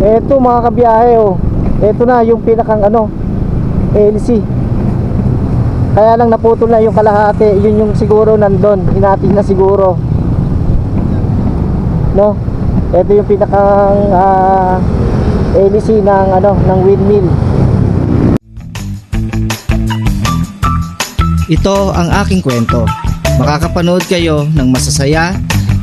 Eto mga kabiyahe, oh. Eto na yung pinakang ano, LC. Kaya lang naputol na yung kalahati. Yun yung siguro nandun, hinati na siguro, no? Eto yung pinakang LC ng ano, ng windmill. Ito ang aking kwento. Makakapanood kayo ng masasaya,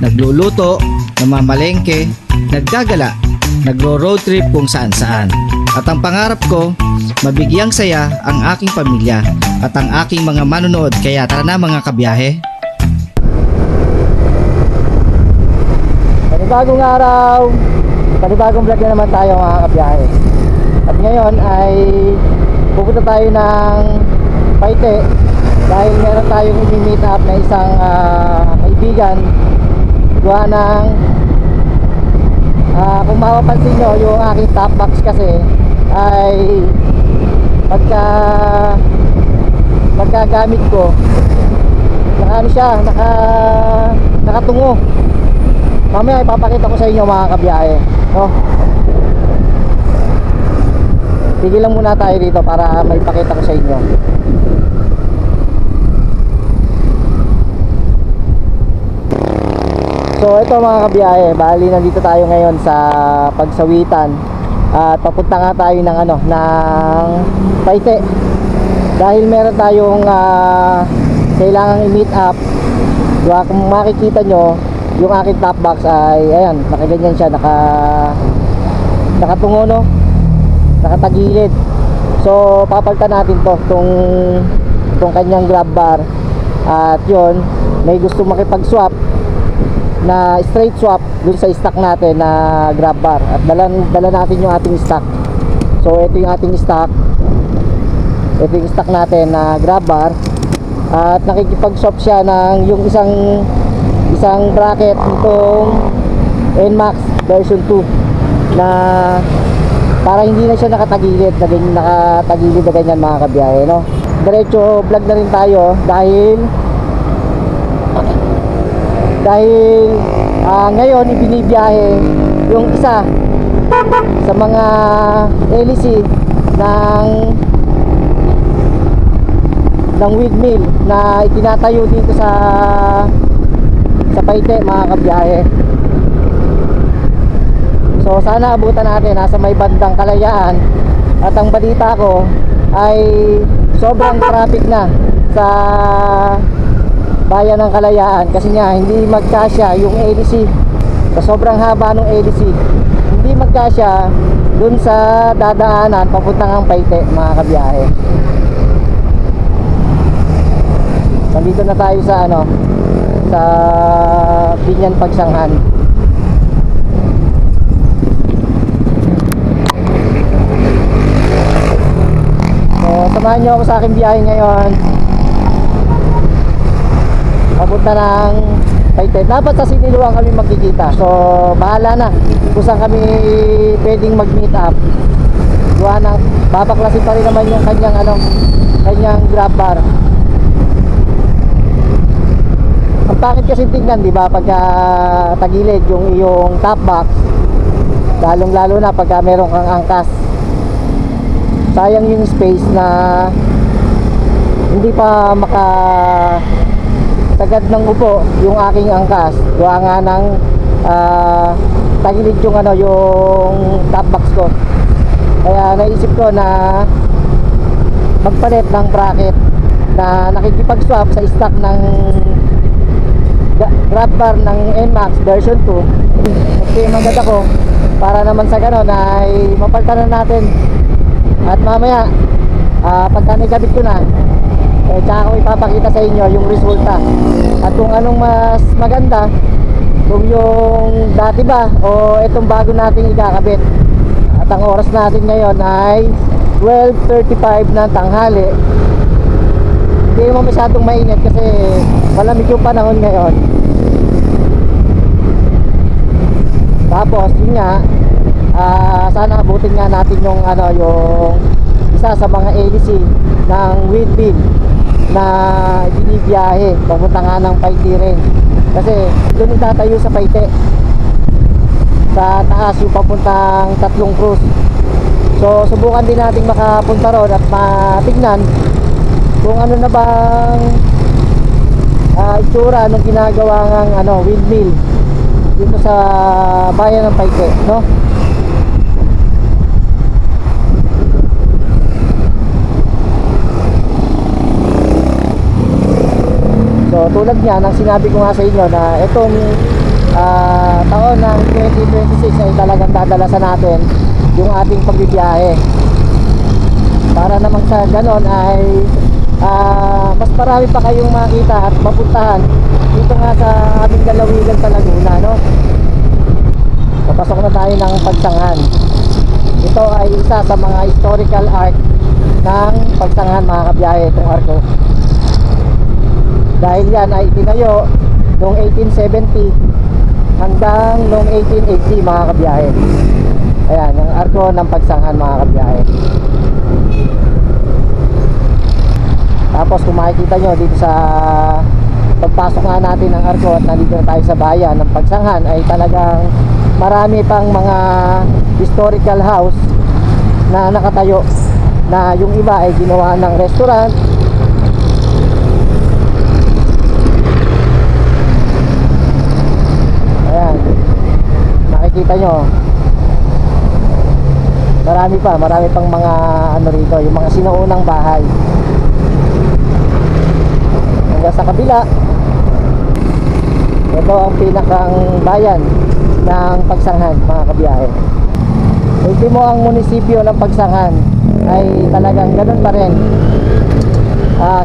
nagluluto, namamalengke, naggagala, nagro-road trip kung saan-saan. At ang pangarap ko, mabigyang saya ang aking pamilya at ang aking mga manonood. Kaya tara na mga kabiyahe. Panibagong araw, panibagong vlog na naman tayo mga kabiyahe. At ngayon ay pupunta tayo ng Paite dahil meron tayong i-meet up na isang kaibigan. Gawa ng kung mapapansin nyo, yung aking top box kasi ay pagkagamit ko, naka ano siya, nakatungo. Mamaya ipapakita ko sa inyo mga kabiyahe, no? Tigil lang muna tayo dito para maipakita ko sa inyo. So ito mga kabiyahe, bali nandito tayo ngayon sa Pagsawitan. At papunta nga tayo ng ano, ng Paite. Dahil meron tayong kailangang i-meet up. Diba, kung makikita nyo, yung aking top box ay ayan, nakaganyan siya, nakatungo, no? Nakatagilid. So papalitan natin to, tong kanyang grab bar. At yun, may gusto makipag-swap na straight swap dun sa stock natin na grab bar. At dala natin yung ating stock. So ito yung ating stock. Ito yung stock natin na grab bar. At nakikipag-swap siya ng yung isang bracket nitong NMAX version 2 na para hindi na siya nakatagilid na ganyan mga kabiyahe, no? Diretso vlog na rin tayo dahil ngayon ibinibiyahe yung isa sa mga LC ng windmill na itinatayo dito sa Paite mga kabiyahe. So sana abutan natin, nasa may bandang Kalayaan. At ang balita ko ay sobrang traffic na sa bayan ng Kalayaan kasi nga hindi magkasya yung LC sa sobrang haba ng LC, hindi magkasya dun sa dadaanan papuntang Paite mga kabiyahe. Nandito na tayo sa ano, sa Binyan Pagsanghan. So samahan nyo ako sa aking biyahe ngayon papunta ng Paite. Dapat sa Siniluan kami magkikita. So bahala na kung saan kami pwedeng mag-meet up. Gawa ng babaklasin pa rin naman yung kanyang grab bar. Ang bakit kasi tingnan, di ba, pagka tagilid yung iyong top box, lalong lalo na pagka meron kang angkas, sayang yung space na hindi pa sagad ng upo yung aking angkas. Gawa nga ng tagilid yung yung top box ko. Kaya naisip ko na magpalit ng bracket na nakikipag-swap sa stock ng grab bar ng NMAX version 2. Okay, magad ako para naman sa ganon ay mapalitan na natin. At mamaya pagka nagabit ko na, tsaka ko ipapakita sa inyo yung resulta at kung anong mas maganda, kung yung dati ba o itong bago nating ikakabit. At ang oras natin ngayon ay 12:35 ng tanghali. Hindi mo masyadong mainit kasi malamig yung panahon ngayon. Tapos yun nga, sana abutin nga natin yung yung isa sa mga LC ng windmill na binibiyahe papunta nga ng Paite rin. Kasi doon itatayo sa Paite. sa taas yung papuntang Tatlong Cruz. So subukan din natin makapunta ron at matignan kung ano na bang itsura nung ginagawa ng windmill dito sa bayan ng Paike, no? So tulad niya ng sinabi ko nga sa inyo na itong taon ng 2026 ay talagang dadalasan natin yung ating pagbibiyahe para naman sa ganon ay mas marami pa kayong makita at mapuntahan dito nga sa aming lalawigan sa Laguna, no? Papasok na tayo ng Pagsanghan. Ito ay isa sa mga historical arc ng Pagsanghan, mga kabiyahe, itong arko. Dahil yan ay itinayo noong 1870 hanggang noong 1880, mga kabiyahe. Ayan, ang arko ng Pagsanghan, mga kabiyahe. Tapos kung makikita nyo dito sa pagpasok nga natin ng arko at nandito na tayo sa bayan ng Pagsanghan, ay talagang marami pang mga historical house na nakatayo, na yung iba ay ginawa ng restaurant, ayan, nakikita nyo marami pang mga rito, yung mga sinuunang bahay. Hanggang sa kabila, ito ang pinakang bayan ng Pagsanghan, mga kabiyahe. Ultimo ang munisipyo ng Pagsanghan ay talagang ganun pa rin.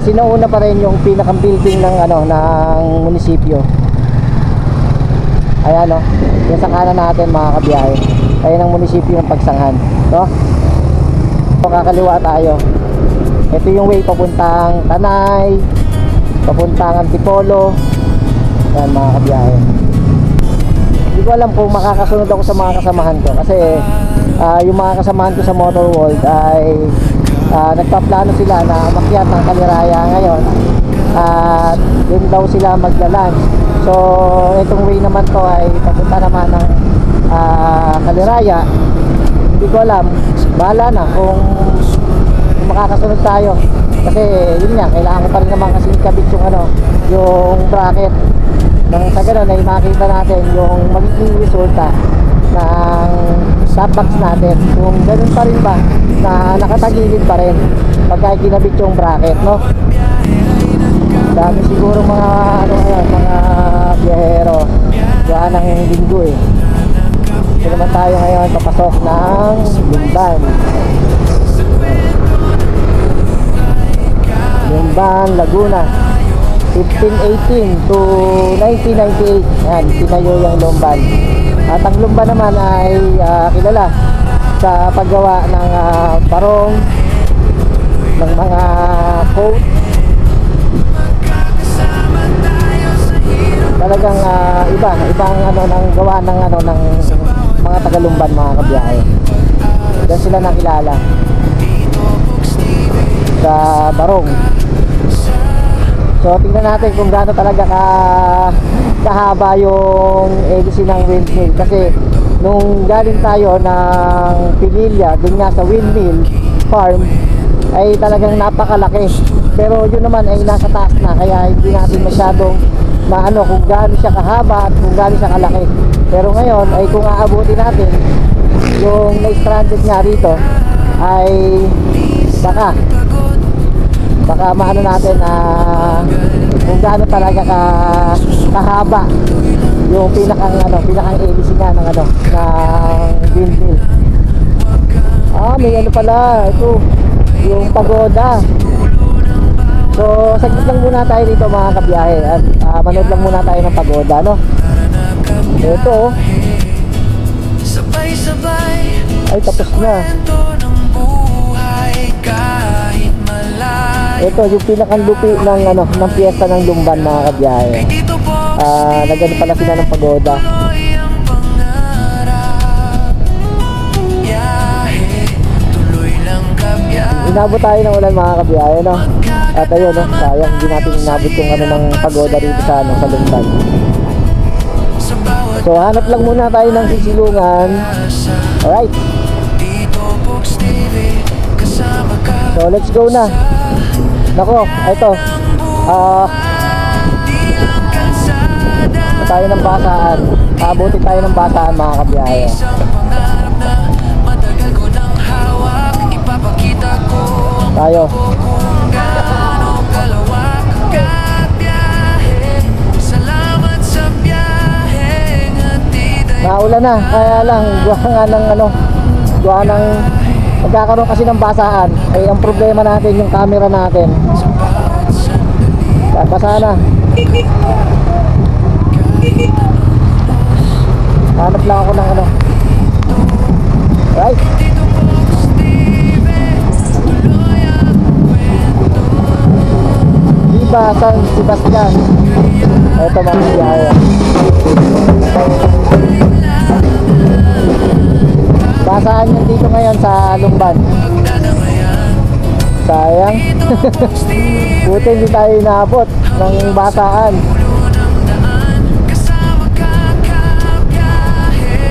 Sinuuna pa rin yung pinakang building ng ng munisipyo. Ayan, no, yung sa kanan natin, mga kabiyahe, ayan ang munisipyo ng Pagsanghan, no? So, kakaliwa tayo. Ito yung way papuntang Tanay, papuntang Antipolo. Ayan, mga kabiyahe. Hindi ko alam kung makakasunod ako sa mga kasamahan ko, kasi yung mga kasamahan ko sa Motor World ay nagpaplano sila na umakyat ng Kaliraya ngayon at yun daw sila magla-lunch. So itong way naman to ay papunta naman ng Kaliraya. Hindi ko alam, bahala na kung makakasunod tayo, kasi yun nga, kailangan ko pa rin naman kasi ikabit yung bracket nang sa ganun ay makita natin yung magiging resulta ng top box natin, kung ganun pa rin ba na nakatagilid pa rin pagka kinabit yung bracket, no? Dami siguro mga mga biyahero diyan ng linggo eh. Ito naman tayo ngayon papasok ng Lumban, Laguna. 1518 to 1998, ayan, tinayo yung Lumban. At ang Lumban naman ay kilala sa paggawa ng parong, ng mga coat. Talagang ibang ng gawa ng ng mga taga-Lumban, mga kabiyahe. Diyan sila nakilala sa barong. So tingnan natin kung gaano talaga kahaba yung edisi ng windmill, kasi nung galing tayo ng Pinilla dun nga sa windmill farm ay talagang napakalaki, pero yun naman ay nasa taas na, kaya hindi natin masyadong maano kung gaano siya kahaba at kung gaano siya kalaki. Pero ngayon ay kung aabutin natin yung na-stranded nga rito ay baka maano natin kung gaano talaga kahaba yung pinakang ABC nga ng ng windmill. May pala ito, yung pagoda. So saglit lang muna tayo dito, mga kabiyahe, at manood lang muna tayo ng pagoda, no? Ito ay tapos na. Ito yung pinakang lupi ng piyesta ng Lumban, mga kabiyahe. Nagano pala sila ng pagoda. Inabot tayo ng ulan, mga kabiyahe, no? At ayun, no, sayang hindi natin inabot yung ng pagoda dito sa sa Lumban. So hanap lang muna tayo ng sisilungan. Alright. So let's go na. Nako, ito. Tayo ng basaan. Abutin tayo ng basaan mga kabiyahe. Tayo. Naulan na, kaya lang gawa nga ng gawa ng magkakaroon kasi ng basaan. Ay ang problema natin yung camera natin. Basa na. Hanap lang ako ng right. Viva San Sebastian. Ito mga biyahe. Basaan yun dito ngayon sa Lumban. Sayang. Buti hindi tayo inaabot ng basaan.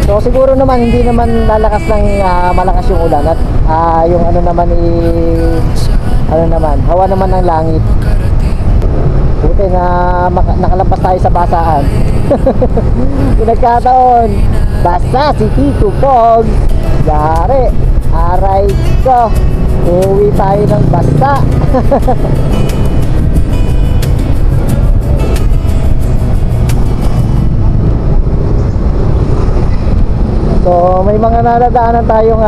So siguro naman hindi naman lalakas ng malakas yung ulan at yung hawa naman ng langit. Buti na nakalampas tayo sa basaan. Pinagkataon, basta si Tito Pog. Yari, aray ko. Uwi tayo ng basta. So may mga nadadaanan tayong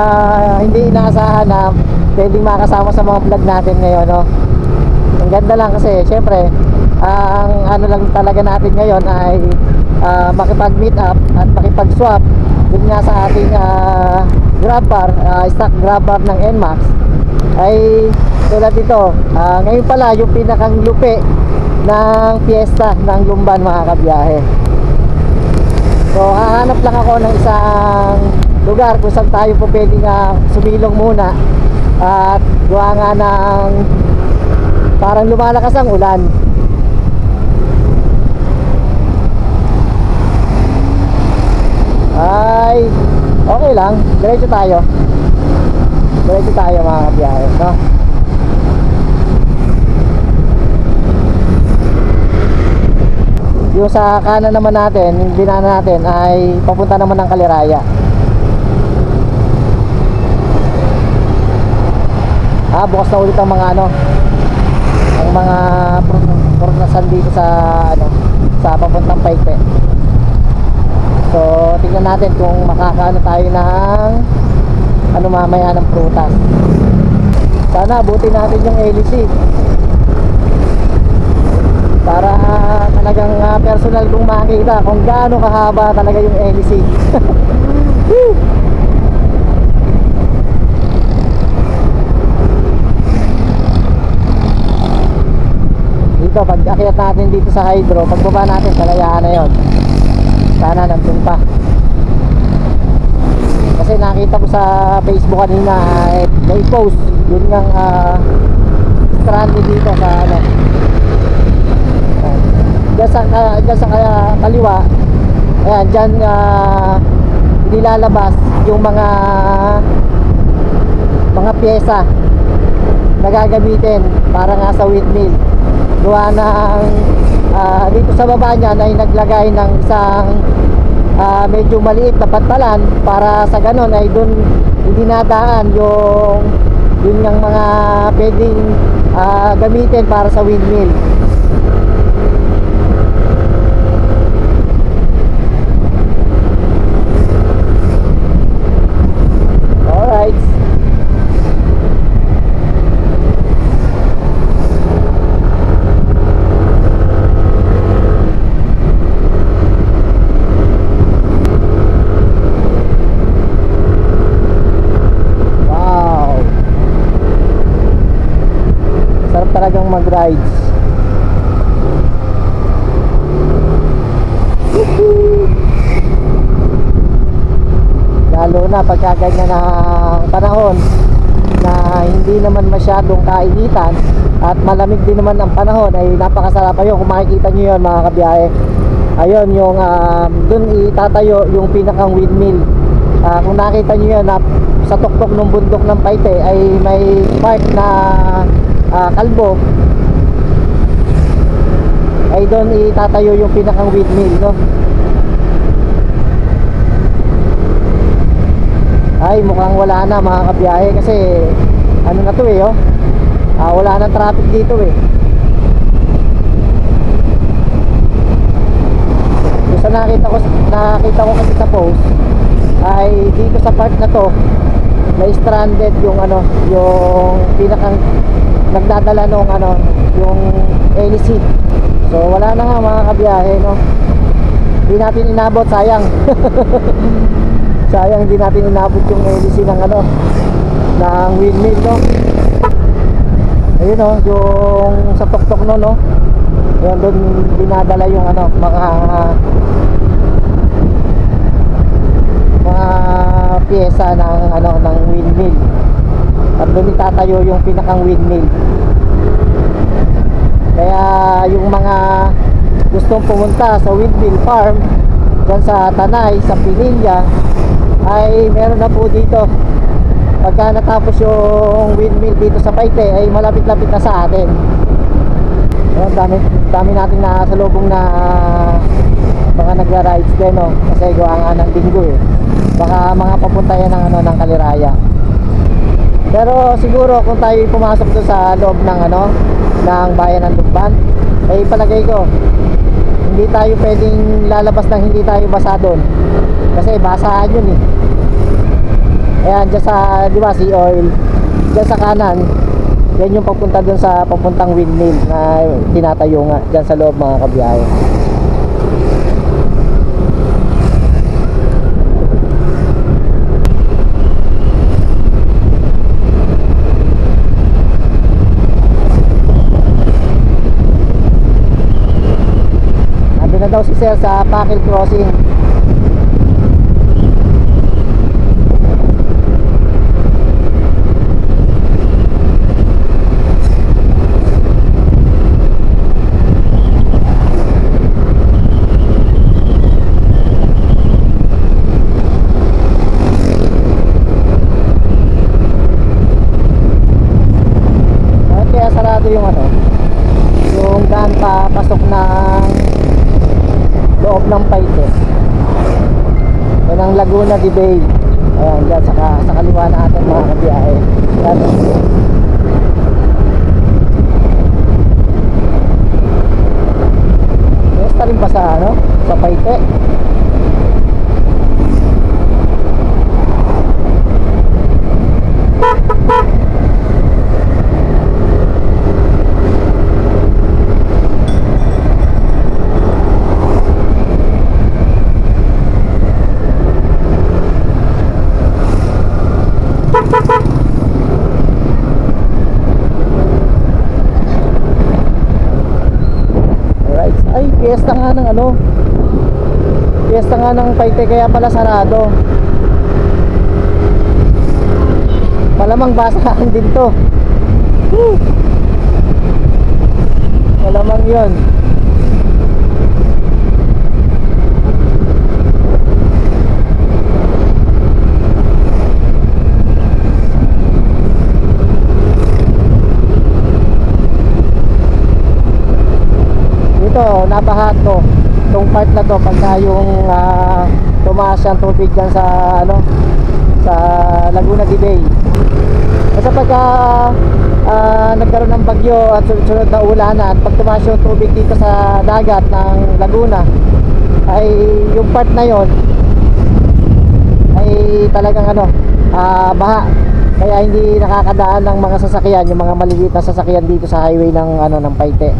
hindi inaasahan na pwedeng makasama sa mga vlog natin ngayon, no? Ang ganda lang kasi syempre ang lang talaga natin ngayon ay makipag-meet up at makipag-swap din nga sa ating grab bar, stock grab bar ng NMAX. Ay tulad dito, ngayon pala yung pinakang lupi ng piyesta ng Lumban mga kabiyahe. So hahanap lang ako ng isang lugar kung saan tayo po pwedeng sumilong muna at gawa nga ng parang lumalakas ang ulan. Ay okay lang, diretso tayo mga kabiyahe, no? Yung sa kanan naman natin, yung dinaanan natin ay papunta naman ng Kaliraya. Bukas na ulit ang mga ang mga progresan dito sa sa papuntang Paikpe. So tingnan natin kung makakaano tayo ng mamaya ng prutas. Sana abutin natin yung LEC para talagang personal kong makita kung gaano kahaba talaga yung LEC. Dito pag akyat natin dito sa Hydro, pagbaba natin Kalayaan na yon. Sana nandun pa. Kasi nakita ko sa Facebook kanina may post yun ngang stranded dito sa dyan sa kaliwa. Ayan, dyan nilalabas yung mga pyesa na gagamitin para nga sa windmill. Gawa ng dito sa baba niyan ay naglagay ng isang medyo maliit na pantalan para sa ganon ay doon hindi nadaan yung mga pwedeng gamitin para sa windmill. Alright. Talagang mag-rides. Lalo na pagka ganyan na panahon na hindi naman masyadong kainitan at malamig din naman ang panahon ay napakasarap. Ayun, kung makikita nyo yun mga kabiyahe, ayun yung dun itatayo yung pinakang windmill. Kung nakita nyo yan, sa tuktok ng bundok ng Paite ay may part na kalbo, ay doon itatayo yung pinakang windmill, no? Ay mukhang wala na mga kabiyahe, kasi ano na to eh, oh. Wala nang traffic dito eh. Yung sa nakita ko kasi sa post ay dito sa part na to na stranded yung ano, yung pinakang nagdadala nung ano, yung LC. So wala na nga mga kabiyahe, no? Hindi natin inabot, sayang. Sayang hindi natin inabot yung LC ng ano, ng windmill, no? Ayun, no, yung sa tuktok no, no? Ayun, doon dinadala yung ano, mga pyesa ng ano, ng windmill. At doon itatayo yung pinakang windmill. Kaya yung mga gustong pumunta sa windmill farm dyan sa Tanay, sa Pinilla, ay meron na po dito. Pagka natapos yung windmill dito sa Paite ay malapit-lapit na sa atin. Ayun, dami natin na sa lubong na mga nagra-rides din, no? Kasi gawa nga ng linggo eh. Baka mga papunta yan ng ano, ng Kaliraya. Pero siguro kung tayo pumasok doon sa loob ng ano, ng bayan ng Lumban, ay palagay ko hindi tayo pwedeng lalabas nang hindi tayo basa doon. Kasi basahan yun eh. Ayan, dyan sa, di ba, Sea Oil, dyan sa kanan, yan yung papunta doon sa papuntang windmill na tinatayo nga dyan sa loob mga kabiyahe. Ando na daw si Sir sa Pakil Crossing. Sarado yung ano, yung daan papasok ng loob ng Paite. Yan ang Laguna de Bay. Ayan, dyan sa kaliwa natin mga kabiyahe. Yan. Basta rin pa sa ano, sa Paite. Fiesta nga ng ano, fiesta nga ng Paite, kaya pala sarado. Malamang basahan din to. Malamang yun. Nabaha to, itong part na to pagka yung tumaas yung tubig dyan sa ano, sa Laguna de Bay. Kasi pagka nagkaroon ng bagyo at sunod na ulanan, pag tumaas yung tubig dito sa dagat ng Laguna, ay yung part na yon ay talagang ano, baha. Kaya hindi nakakadaan ng mga sasakyan, yung mga maliliit na sasakyan dito sa highway ng ano, ng Paite.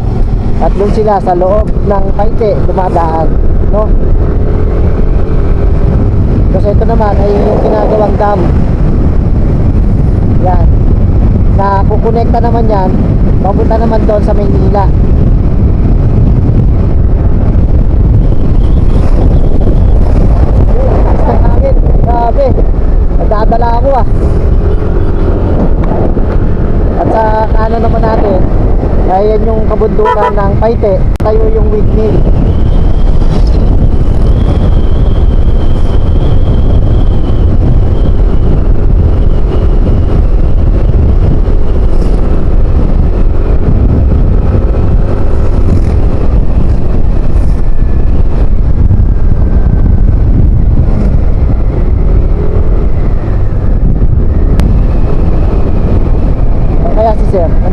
At doon sila sa loob ng Paite dumadaan, no? Kasi ito naman ay yung ginagawang dam. Yan. Na kukonekta naman yan, papunta naman doon sa Maynila. Ang hangin, grabe. Nagdadala ako ah. At sa kanan naman natin, ayan yung kabundukan ng Paite, tayo yung windmill.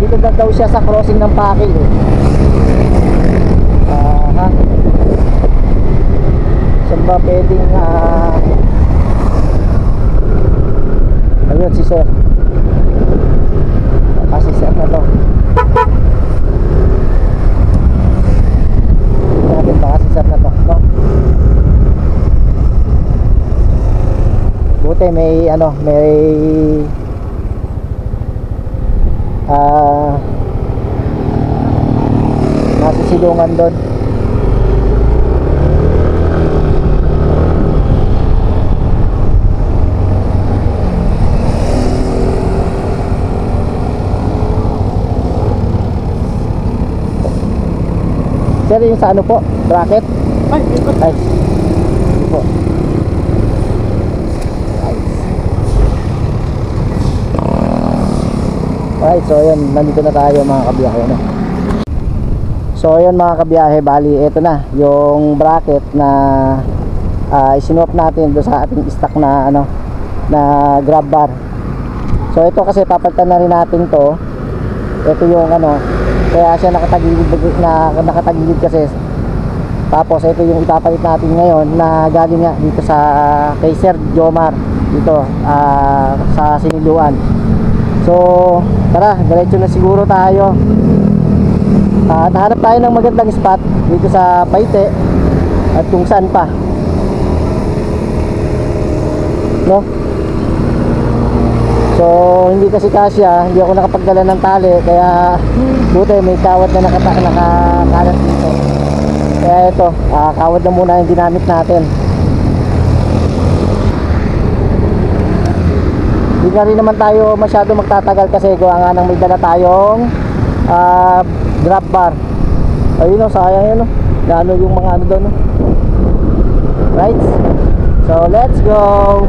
dito na daw siya sa crossing ng Pakil eh. Ha? Saan ba pwedeng ayun si sir. Kasi sir na to. Natin baka si sir na to, no? Buti may may nasisilungan doon. Sir, yung sa ano po? Bracket? Ay, hindi po. Alright, so ayun, nandito na tayo mga kabiyahe, no? So ayun mga kabiyahe, bali ito na yung bracket na isinwap natin doon sa ating stock na na grab bar. So ito kasi papalitan na rin natin to. Ito yung kaya siya nakatagilid kasi. Tapos ito yung ipapalit natin ngayon na galing nga dito sa kay Sir Jomar dito sa Siniluan. So tara, diretso na siguro tayo. Nahanap tayo ng magandang spot dito sa Paite at kung saan pa, no? So hindi kasi kasya, hindi ako nakapagdala ng tali, kaya buti may kawad na nakakalat dito. Kaya ito, kawad na muna yung ginamit natin. Hindi na rin naman tayo masyado magtatagal kasi gawa nga nang may dala tayong grab bar. Ayun sayang yun Lalo yung mga doon Right? So let's go.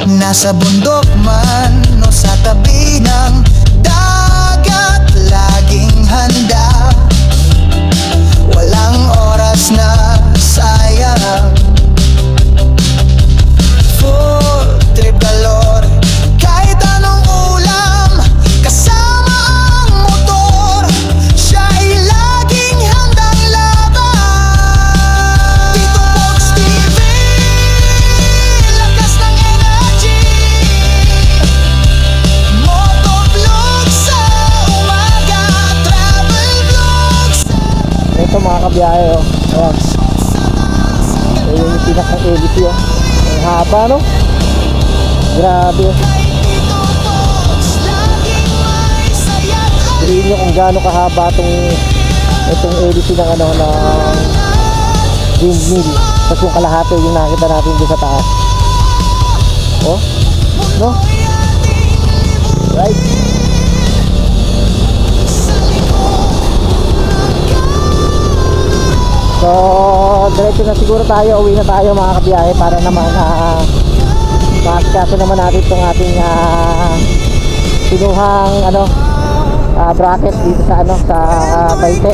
Nasa bundok man o sa tabi ng dagat, laging handa. Walang oras na sayang. Full trip galore, kahit anong ulam, kasama ang motor, siya'y laging handang laban. Tito Box TV, lakas ng energy. Motovlog sa umaga, travel vlog sa Ito mga kabiyahe Ayan. Ayan yung pinaka-edit Ang haba Grabe. Tito Box, laging may saya't Tingnan nyo kung gaano kahaba itong editing ng ng windmill. Tapos yung kalahati yung nakita natin doon sa taas. No? Right? So, diretso na siguro tayo. Uwi na tayo mga kabiyahe para naman makakaso naman natin itong ating pinuhang bracket dito sa sa Paite.